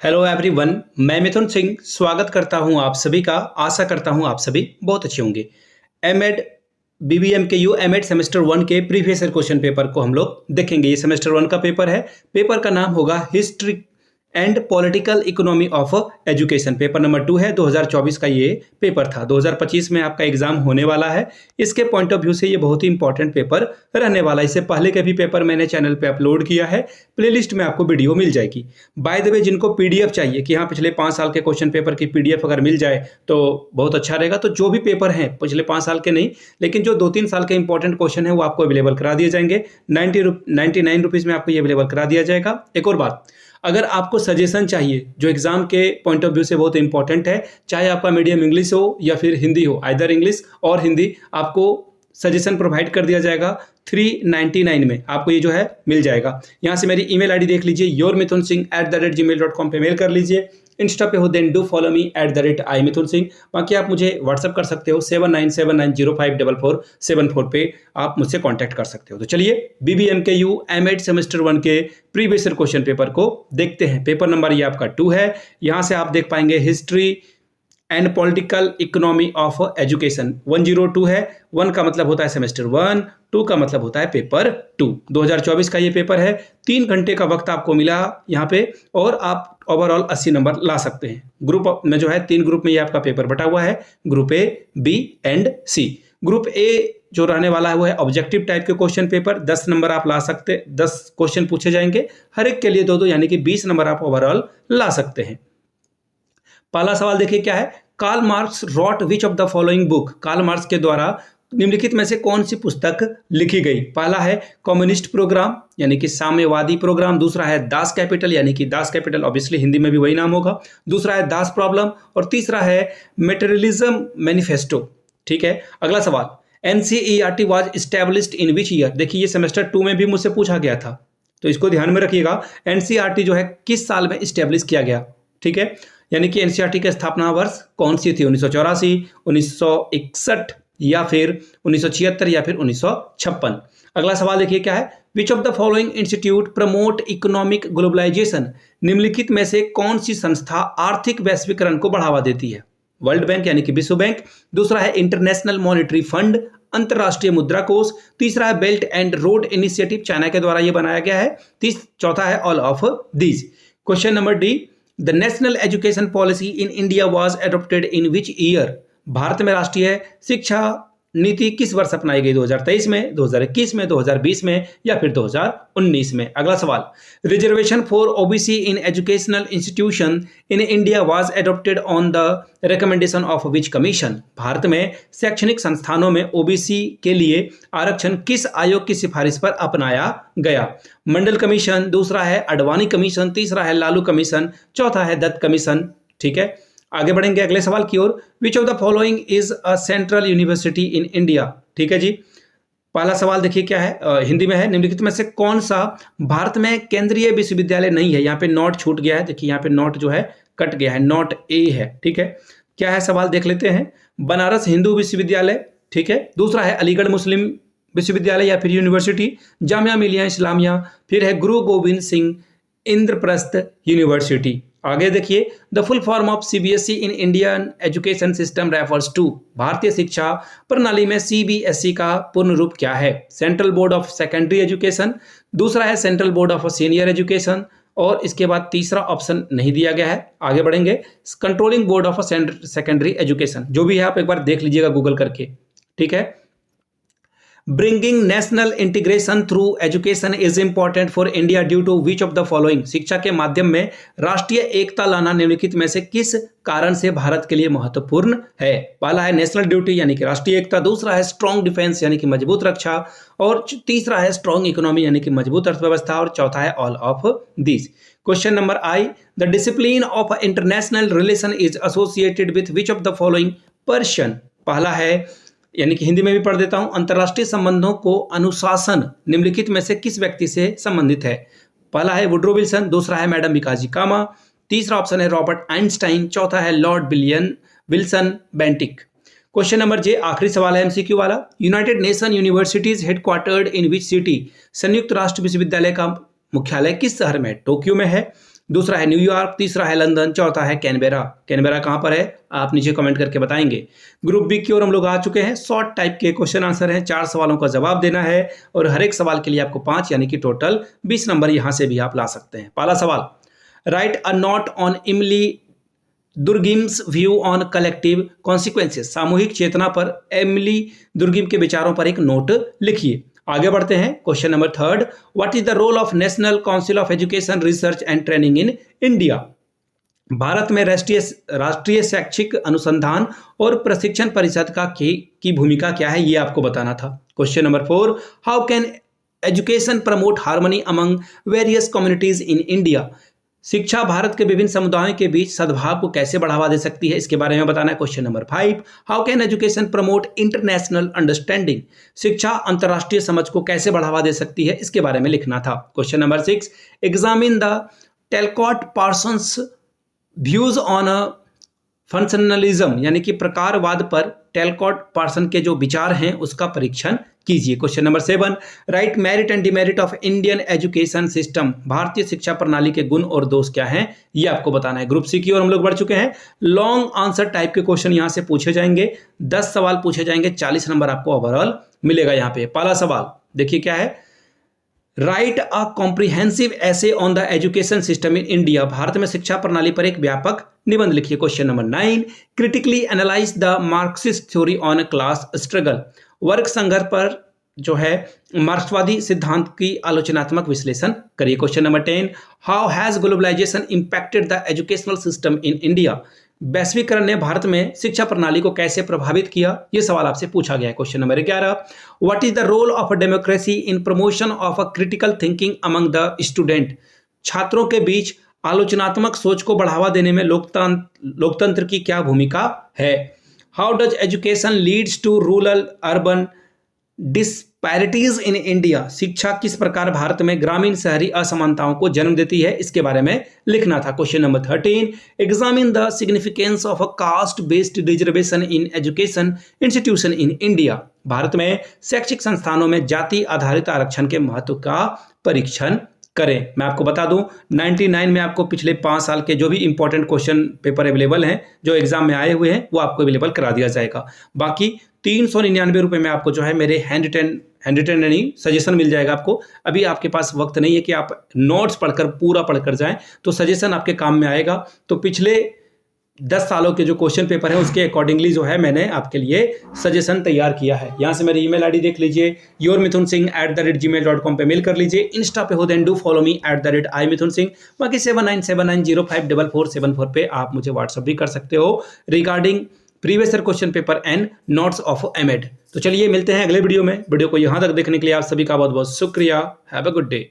Hello everyone, मैं मिथुन सिंह स्वागत करता हूं आप सभी का। आशा करता हूं आप सभी बहुत अच्छे होंगे। एमएड बीबीएम के यू एमएड सेमेस्टर 1 के प्रीवियस ईयर क्वेश्चन पेपर को हम लोग देखेंगे। ये सेमेस्टर 1 का पेपर है। पेपर का नाम होगा history and political economy of education. Paper number 2 है। 2024 का ये पेपर था। 2025 में आपका एग्जाम होने वाला है। इसके पॉइंट ऑफ व्यू से ये बहुत ही इंपॉर्टेंट पेपर रहने वाला है। इससे पहले के भी पेपर मैंने चैनल पे अपलोड किया है, प्लेलिस्ट में आपको वीडियो मिल जाएगी। बाय द वे, जिनको पीडीएफ चाहिए कि हाँ पिछले 5 साल के क्वेश्चन पेपर की पीडीएफ अगर मिल जाए तो बहुत अच्छा रहेगा। तो जो भी पेपर हैं पिछले 5 साल के नहीं, लेकिन जो 2-3 साल के इंपॉर्टेंट क्वेश्चन है वो आपको अवेलेबल करा दिए जाएंगे। 99 रुपीज़ में आपको ये अवेलेबल करा दिया जाएगा। एक और बात, अगर आपको सजेशन चाहिए जो एग्जाम के पॉइंट ऑफ व्यू से बहुत इंपॉर्टेंट है, चाहे आपका मीडियम इंग्लिश हो या फिर हिंदी हो, आइदर इंग्लिश और हिंदी, आपको सजेशन प्रोवाइड कर दिया जाएगा 399 में। आपको ये जो है मिल जाएगा। यहाँ से मेरी ईमेल आईडी देख लीजिए, yourmithunsingh@gmail.com पे मेल कर लीजिए। इंस्टा पे हो then do follow me @imithunsingh। बाकी आप मुझे व्हाट्सअप कर सकते हो 7979054474 पे आप मुझसे कांटेक्ट कर सकते हो। तो चलिए बीबीएम के यू एमएड सेमेस्टर 1 के प्रीवियस ईयर क्वेश्चन पेपर को देखते हैं। पेपर नंबर ये आपका 2 है। यहाँ से आप देख पाएंगे history and political economy of education. 102 है। 1 का मतलब होता है सेमेस्टर 1, 2 का मतलब होता है पेपर 2। 2024 का ये पेपर है। 3 घंटे का वक्त आपको मिला यहाँ पे और आप ओवरऑल 80 नंबर ला सकते हैं। ग्रुप में जो है 3 ग्रुप में ये आपका पेपर बटा हुआ है, group A, B and C. Group A जो रहने वाला है वो है ऑब्जेक्टिव टाइप के क्वेश्चन पेपर। 10 नंबर आप ला सकते, 10 क्वेश्चन पूछे जाएंगे, हर एक के लिए 2-2 यानी कि 20 नंबर आप ओवरऑल ला सकते हैं। पहला सवाल देखिए क्या है। Karl Marx wrote which of the following book. Karl Marx के द्वारा निम्नलिखित में से कौन सी पुस्तक लिखी गई। पहला है कम्युनिस्ट प्रोग्राम यानी कि साम्यवादी प्रोग्राम। दूसरा है दास कैपिटल यानी कि दास कैपिटल, ऑब्वियसली हिंदी में भी वही नाम होगा। दूसरा है दास प्रॉब्लम और तीसरा है मटेरियलिज्म मैनिफेस्टो। ठीक है। अगला सवाल, NCERT was established in which year. देखिए ये सेमेस्टर 2 में भी मुझसे पूछा गया था, तो इसको ध्यान में रखिएगा। एनसीईआरटी जो है किस साल में एस्टैब्लिश किया गया। ठीक है, यानी कि एनसीईआरटी की स्थापना वर्ष कौन सी थी। 1984, 1961 या फिर 1976 या फिर 1956। अगला सवाल देखिए क्या है। Which of the following institute promote economic globalisation. निम्नलिखित में से कौन सी संस्था आर्थिक वैश्वीकरण को बढ़ावा देती है। वर्ल्ड बैंक यानी कि विश्व बैंक। दूसरा है इंटरनेशनल मॉनेटरी फंड, अंतरराष्ट्रीय मुद्रा कोष। तीसरा है belt and road initiative, China के द्वारा यह बनाया गया है। चौथा है all of these. Question number D, the national education policy in India was adopted in which year. Bharat में राष्ट्रीय शिक्षा नीति किस वर्ष अपनाई गई। 2023 में, 2021 में, 2020 में या फिर 2019 में। अगला सवाल, reservation for OBC in educational institution in India was adopted on the recommendation of which commission. Bharat में शैक्षणिक संस्थानों में ओबीसी के लिए आरक्षण किस आयोग की सिफारिश पर अपनाया गया। मंडल कमीशन, दूसरा है अडवाणी कमीशन, तीसरा है लालू कमीशन, चौथा है दत्त कमीशन। ठीक है, आगे बढ़ेंगे अगले सवाल की ओर। Which of the following is a central university in India. ठीक है जी, पहला सवाल देखिए क्या है, हिंदी में है। निम्नलिखित में से कौन सा भारत में केंद्रीय विश्वविद्यालय नहीं है। यहाँ पे नॉट छूट गया है, देखिए यहाँ पे नॉट जो है कट गया है, नॉट ए है। ठीक है, क्या है सवाल देख लेते हैं। बनारस हिंदू विश्वविद्यालय, ठीक है। दूसरा है अलीगढ़ मुस्लिम विश्वविद्यालय या फिर यूनिवर्सिटी, जामिया मिलिया इस्लामिया, फिर है गुरु गोविंद सिंह इंद्रप्रस्थ यूनिवर्सिटी। आगे देखिए, the full form of CBSE in Indian education system refers to. भारतीय शिक्षा प्रणाली में सीबीएसई का पूर्ण रूप क्या है। Central board of secondary education, दूसरा है central board of senior education और इसके बाद तीसरा ऑप्शन नहीं दिया गया है। आगे बढ़ेंगे, controlling board of secondary education. जो भी है आप एक बार देख लीजिएगा गूगल करके। ठीक है, bringing national integration through education is important for India due to which of the following. शिक्षा के माध्यम में राष्ट्रीय एकता लाना निम्नलिखित में से किस कारण से भारत के लिए महत्वपूर्ण है। पहला है नेशनल ड्यूटी यानी कि राष्ट्रीय एकता, दूसरा है स्ट्रॉन्ग डिफेंस यानी कि मजबूत रक्षा और तीसरा है स्ट्रॉन्ग इकोनॉमी यानी कि मजबूत अर्थव्यवस्था और चौथा है all of this. Question number I, the discipline of international relation is associated with which of the following person. पहला है यानी कि हिंदी में भी पढ़ देता हूं, अंतरराष्ट्रीय संबंधों को अनुशासन निम्नलिखित में से किस व्यक्ति से संबंधित है। पहला है वुड्रो विल्सन, दूसरा है मैडम मिकाजी कामा, तीसरा ऑप्शन है रॉबर्ट आइंस्टाइन, चौथा है Lord Wilson Bentinck. Question number J, आखिरी सवाल है एमसीक्यू वाला। United Nation universities headquartered in which city. संयुक्त राष्ट्र विश्वविद्यालय का मुख्यालय किस शहर में। टोक्यो में है। दूसरा है न्यूयॉर्क, तीसरा है लंदन, चौथा है कैनबेरा। कैनबेरा कहाँ पर है आप नीचे कमेंट करके बताएंगे। ग्रुप बी की ओर हम लोग आ चुके हैं। शॉर्ट टाइप के क्वेश्चन आंसर हैं, 4 सवालों का जवाब देना है और हर एक सवाल के लिए आपको 5 यानी कि टोटल 20 नंबर यहां से भी आप ला सकते हैं। पहला सवाल, राइट अ नोट ऑन इमली दुर्गिम्स व्यू ऑन कलेक्टिव कॉन्सिक्वेंसेस। सामूहिक चेतना पर एमिली दुर्गिम के विचारों पर एक नोट लिखिए। आगे बढ़ते हैं। Question number 3, what is the role of National Council of Education Research and Training in India. भारत में राष्ट्रीय शैक्षिक अनुसंधान और प्रशिक्षण परिषद की भूमिका क्या है, ये आपको बताना था। Question number 4, how can education promote harmony among various communities in India. शिक्षा भारत के विभिन्न समुदायों के बीच सद्भाव को कैसे बढ़ावा दे सकती है, इसके बारे में बताना है। Question number 5, how can education promote international understanding. शिक्षा अंतर्राष्ट्रीय समझ को कैसे बढ़ावा दे सकती है, इसके बारे में लिखना था। Question number 6, examine the टेलकॉट Parsons views on functionalism, यानी कि प्रकारवाद पर टेलकॉट पार्सन के जो विचार हैं उसका परीक्षण कीजिए। Question number 7, right merit and demerit of Indian education system. भारतीय शिक्षा प्रणाली के गुण और दोष क्या हैं, ये आपको बताना है। ग्रुप सी की ओर हम लोग बढ़ चुके हैं। लॉन्ग आंसर टाइप के क्वेश्चन यहां से पूछे जाएंगे, 10 सवाल पूछे जाएंगे, 40 नंबर आपको ओवरऑल मिलेगा। यहाँ पे पहला सवाल देखिए क्या है, right a comprehensive essay on the education system in India. भारत में शिक्षा प्रणाली पर एक व्यापक निबंध लिखिए। Question number 9, critically analyse the Marxist theory on class struggle. वर्ग संघर्ष पर जो है मार्क्सवादी सिद्धांत की आलोचनात्मक विश्लेषण करिए। Question number 10, how has globalisation impacted the educational system in India. वैश्वीकरण ने भारत में शिक्षा प्रणाली को कैसे प्रभावित किया, यह सवाल आपसे पूछा गया है। Question number 11, what is the role of democracy in promotion of a critical thinking among the student. छात्रों के बीच आलोचनात्मक सोच को बढ़ावा देने में लोकतंत्र की क्या भूमिका है। How does education leads to rural urban disparities in India. शिक्षा किस प्रकार भारत में ग्रामीण शहरी असमानताओं को जन्म देती है, इसके बारे में लिखना था। Question number 13, examine the significance of a caste based reservation in education institution in India. भारत में शैक्षिक संस्थानों में जाति आधारित आरक्षण के महत्व का परीक्षण करें। मैं आपको बता दूं 99 में आपको पिछले 5 साल के जो भी इंपॉर्टेंट क्वेश्चन पेपर अवेलेबल हैं, जो एग्जाम में आए हुए हैं, वो आपको अवेलेबल करा दिया जाएगा। बाकी 399 रुपये में आपको जो है मेरे हैंड रिटन नहीं सजेशन मिल जाएगा आपको। अभी आपके पास वक्त नहीं है कि आप नोट्स पढ़कर पूरा पढ़कर जाएं, तो सजेशन आपके काम में आएगा। तो पिछले 10 सालों के जो क्वेश्चन पेपर है उसके अकॉर्डिंगली जो है मैंने आपके लिए सजेशन तैयार किया है। यहाँ से मेरी ईमेल आईडी देख लीजिए, yourmithunsingh@gmail.com पे मेल कर लीजिए। इंस्टा पे हो then do follow me @imithunsingh। बाकी 7979054474 पे आप मुझे व्हाट्सअप भी कर सकते हो regarding previous year question paper and notes of MEd. तो चलिए मिलते हैं अगले वीडियो में। वीडियो को यहाँ तक देखने के लिए आप सभी का बहुत बहुत शुक्रिया। Have a good day.